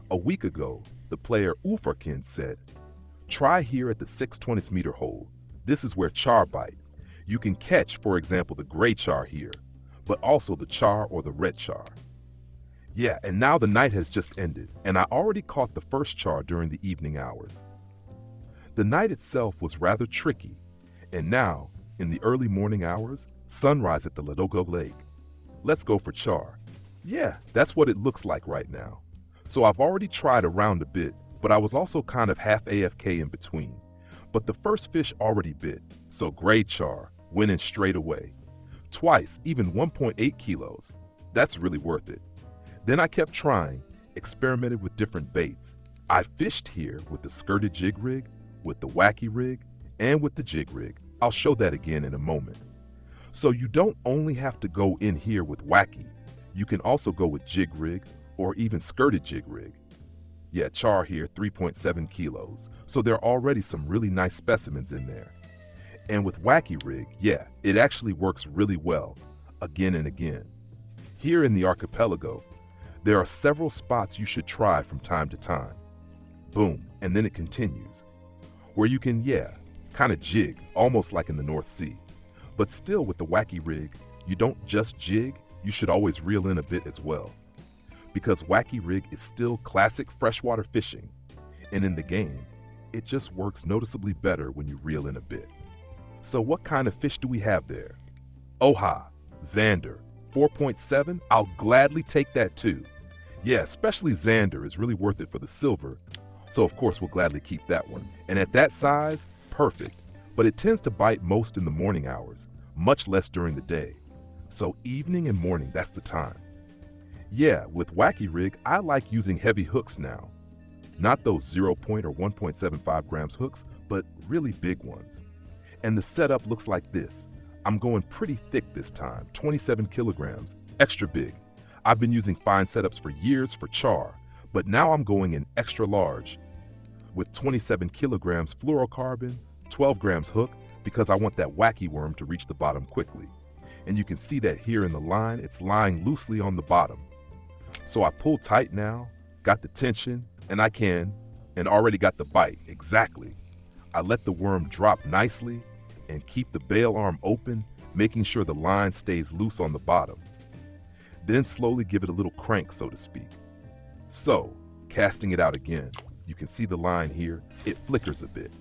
A week ago, the player Uferkin said, try here at the 6/20 meter hole. This is where char bite. You can catch, for example, the gray char here, but also the char or the red char. Yeah, and now the night has just ended, and I already caught the first char during the evening hours. The night itself was rather tricky, and now, in the early morning hours, sunrise at the Ladoga lake. Let's go for char. Yeah, that's what it looks like right now. So I've already tried around a bit, but I was also kind of half AFK in between. But the first fish already bit, so gray char, went in straight away. Twice, even 1.8 kilos. That's really worth it. Then I kept trying, experimented with different baits. I fished here with the Skirted Jig rig, with the Wacky Rig, and with the Jig Rig. I'll show that again in a moment. So you don't only have to go in here with Wacky, you can also go with Jig Rig or even Skirted Jig Rig. Yeah, char here, 3.7 kilos, so there are already some really nice specimens in there. And with Wacky Rig, yeah, it actually works really well, again and again. Here in the Archipelago, there are several spots you should try from time to time. Boom, and then it continues. Where you can, yeah, kind of jig, almost like in the North Sea. But still with the Wacky Rig, you don't just jig, you should always reel in a bit as well. Because Wacky Rig is still classic freshwater fishing, and in the game, it just works noticeably better when you reel in a bit. So what kind of fish do we have there? Oha, Xander, 4.7, I'll gladly take that too. Yeah, especially Xander is really worth it for the silver, so of course we'll gladly keep that one. And at that size, perfect, but it tends to bite most in the morning hours, much less during the day. So evening and morning, that's the time. Yeah, with Wacky Rig, I like using heavy hooks now. Not those 0. or 1.75 grams hooks, but really big ones. And the setup looks like this. I'm going pretty thick this time, 27 kilograms, extra big. I've been using fine setups for years for char, but now I'm going in extra large with 27 kilograms fluorocarbon, 12 grams hook, because I want that wacky worm to reach the bottom quickly. And you can see that here in the line, it's lying loosely on the bottom. So I pull tight now, got the tension, and and already got the bite, exactly. I let the worm drop nicely and keep the bail arm open, making sure the line stays loose on the bottom. Then slowly give it a little crank, so to speak. So, casting it out again, you can see the line here, it flickers a bit.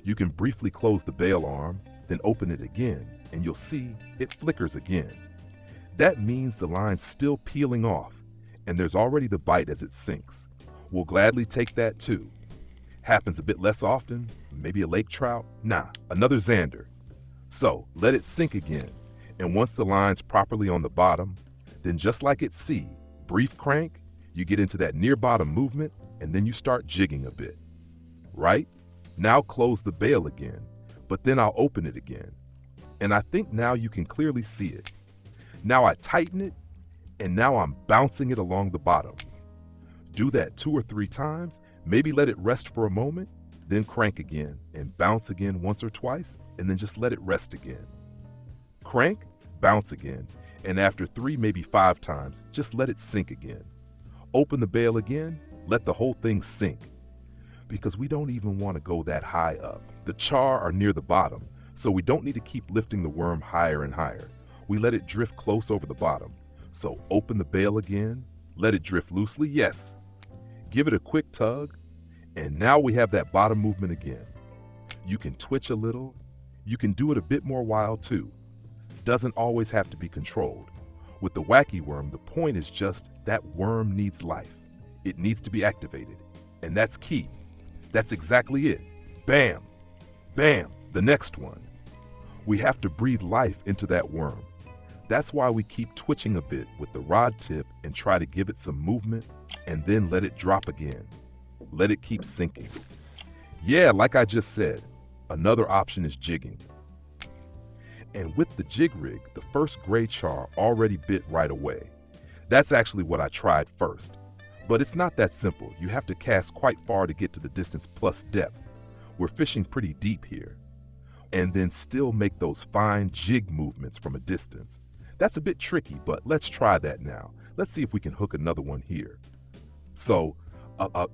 You can briefly close the bail arm, then open it again, and you'll see it flickers again. That means the line's still peeling off, and there's already the bite as it sinks. We'll gladly take that too. Happens a bit less often, maybe a lake trout, nah, another Xander. So let it sink again, and once the line's properly on the bottom, then just like at sea, brief crank, you get into that near bottom movement, and then you start jigging a bit. Right? Now close the bail again, but then I'll open it again. And I think now you can clearly see it. Now I tighten it, and now I'm bouncing it along the bottom. Do that 2 or 3 times, maybe let it rest for a moment, then crank again, and bounce again once or twice, and then just let it rest again. Crank, bounce again, and after 3, maybe 5 times, just let it sink again. Open the bail again, let the whole thing sink. Because we don't even want to go that high up. The char are near the bottom, so we don't need to keep lifting the worm higher and higher. We let it drift close over the bottom. So open the bail again, let it drift loosely, yes. Give it a quick tug, and now we have that bottom movement again. You can twitch a little, you can do it a bit more wild too. Doesn't always have to be controlled. With the wacky worm, the point is just that worm needs life. It needs to be activated, and that's key. That's exactly it. Bam, bam, the next one. We have to breathe life into that worm. That's why we keep twitching a bit with the rod tip and try to give it some movement and then let it drop again. Let it keep sinking. Yeah, like I just said, another option is jigging. And with the Jig Rig, the first gray char already bit right away. That's actually what I tried first. But it's not that simple. You have to cast quite far to get to the distance plus depth. We're fishing pretty deep here. And then still make those fine jig movements from a distance. That's a bit tricky, but let's try that now. Let's see if we can hook another one here. So A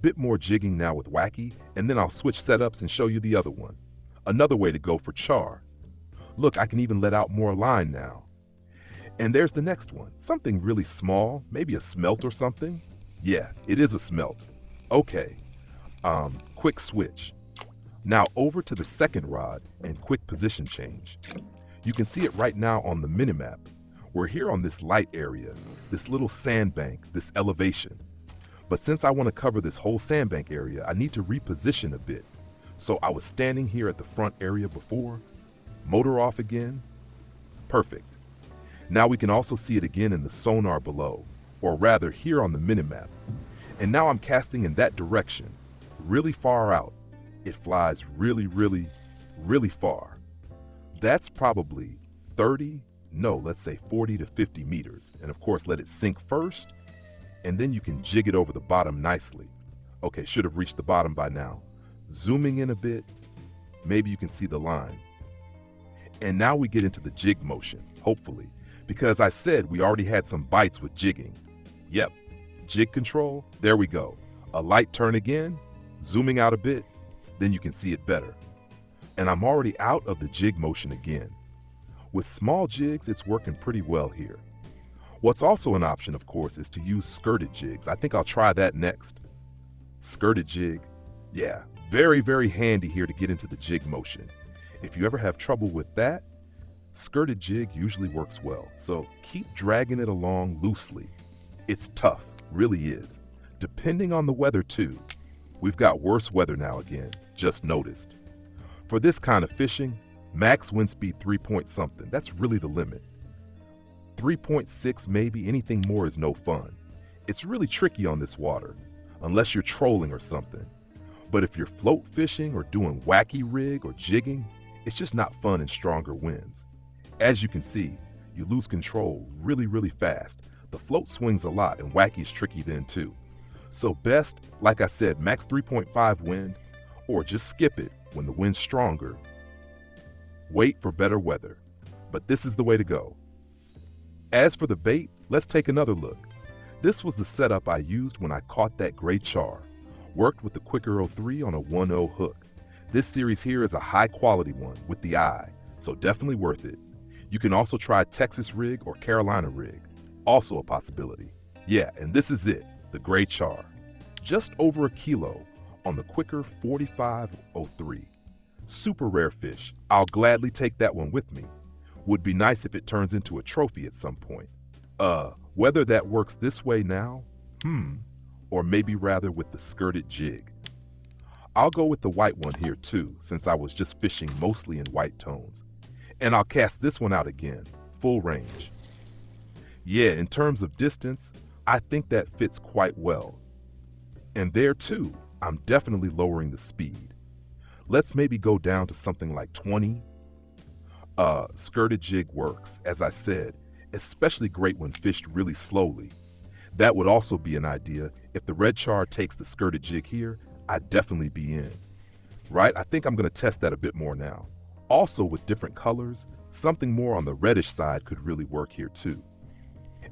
bit more jigging now with Wacky, and then I'll switch setups and show you the other one. Another way to go for Char. Look, I can even let out more line now. And there's the next one, something really small, maybe a smelt or something. Yeah, it is a smelt. Okay, quick switch. Now over to the second rod and quick position change. You can see it right now on the minimap. We're here on this light area, this little sandbank, this elevation. But since I want to cover this whole sandbank area, I need to reposition a bit. So I was standing here at the front area before. Motor off again. Perfect. Now we can also see it again in the sonar below, or rather here on the minimap. And now I'm casting in that direction, really far out. It flies really, really, really far. That's probably 40 to 50 meters. And of course, let it sink first, and then you can jig it over the bottom nicely. Okay, should have reached the bottom by now. Zooming in a bit, maybe you can see the line. And now we get into the jig motion, hopefully, because I said we already had some bites with jigging. Yep, jig control, there we go. A light turn again, zooming out a bit, then you can see it better. And I'm already out of the jig motion again. With small jigs, it's working pretty well here. What's also an option, of course, is to use skirted jigs. I think I'll try that next. Skirted jig, yeah, very, very handy here to get into the jig motion. If you ever have trouble with that, skirted jig usually works well. So keep dragging it along loosely. It's tough, really is. Depending on the weather too. We've got worse weather now again, just noticed. For this kind of fishing, max wind speed 3 point something, that's really the limit. 3.6 maybe, anything more is no fun. It's really tricky on this water, unless you're trolling or something. But if you're float fishing or doing Wacky Rig or jigging, it's just not fun in stronger winds. As you can see, you lose control really, really fast. The float swings a lot and Wacky's tricky then too. So best, like I said, max 3.5 wind, or just skip it when the wind's stronger. Wait for better weather, but this is the way to go. As for the bait, let's take another look. This was the setup I used when I caught that gray char. Worked with the Quicker 03 on a 1.0 hook. This series here is a high quality one with the eye, so definitely worth it. You can also try Texas rig or Carolina rig, also a possibility. Yeah, and this is it, the gray char. Just over a kilo on the Quicker 4503. Super rare fish. I'll gladly take that one with me. Would be nice if it turns into a trophy at some point. Whether that works this way now, or maybe rather with the skirted jig. I'll go with the white one here too, since I was just fishing mostly in white tones. And I'll cast this one out again, full range. Yeah, in terms of distance, I think that fits quite well. And there too, I'm definitely lowering the speed. Let's maybe go down to something like 20. Skirted jig works, as I said, especially great when fished really slowly. That would also be an idea. If the red char takes the skirted jig here, I'd definitely be in. Right? I think I'm going to test that a bit more now. Also with different colors, something more on the reddish side could really work here too.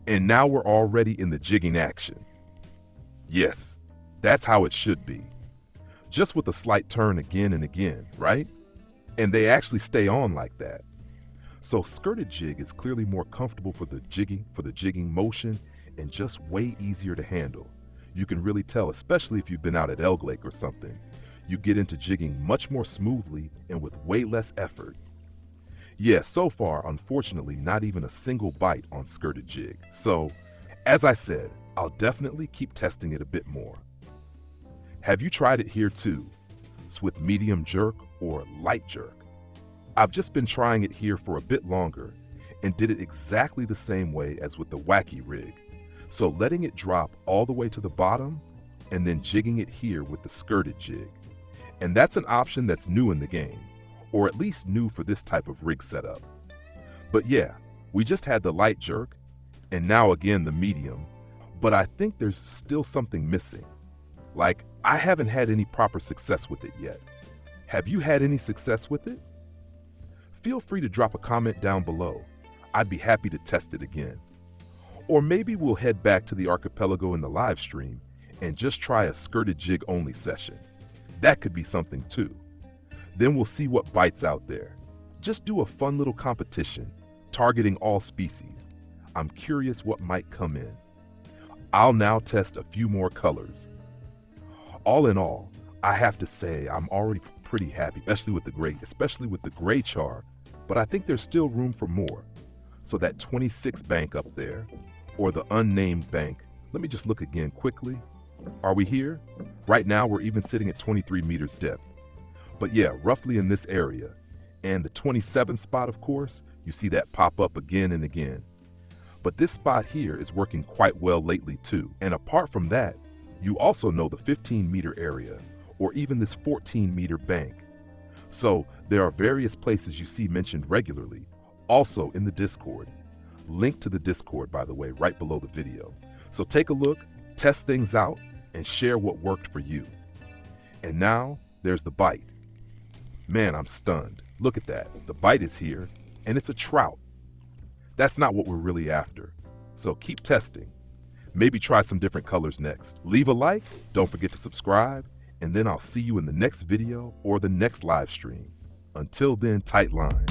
And now we're already in the jigging action. Yes, that's how it should be. Just with a slight turn again and again, right? And they actually stay on like that. So skirted jig is clearly more comfortable for the jigging motion and just way easier to handle. You can really tell, especially if you've been out at Elk Lake or something. You get into jigging much more smoothly and with way less effort. Yeah, so far, unfortunately, not even a single bite on skirted jig. So, as I said, I'll definitely keep testing it a bit more. Have you tried it here too? It's with medium jerk or light jerk. I've just been trying it here for a bit longer and did it exactly the same way as with the Wacky Rig. So letting it drop all the way to the bottom and then jigging it here with the skirted jig. And that's an option that's new in the game, or at least new for this type of rig setup. But yeah, we just had the light jerk and now again the medium, but I think there's still something missing. Like, I haven't had any proper success with it yet. Have you had any success with it? Feel free to drop a comment down below. I'd be happy to test it again. Or maybe we'll head back to the Archipelago in the live stream and just try a skirted jig only session. That could be something too. Then we'll see what bites out there. Just do a fun little competition, targeting all species. I'm curious what might come in. I'll now test a few more colors. All in all, I have to say I'm already pretty happy, especially with the gray char, but I think there's still room for more. So that 26 bank up there, or the unnamed bank, let me just look again quickly. Are we here? Right now we're even sitting at 23 meters depth. But yeah, roughly in this area. And the 27 spot, of course, you see that pop up again and again. But this spot here is working quite well lately too. And apart from that, you also know the 15-meter area, or even this 14-meter bank. So there are various places you see mentioned regularly, also in the Discord. Link to the Discord, by the way, right below the video. So take a look, test things out, and share what worked for you. And now, there's the bite. Man, I'm stunned. Look at that. The bite is here, and it's a trout. That's not what we're really after. So keep testing. Maybe try some different colors next. Leave a like, don't forget to subscribe, and then I'll see you in the next video or the next live stream. Until then, tight line.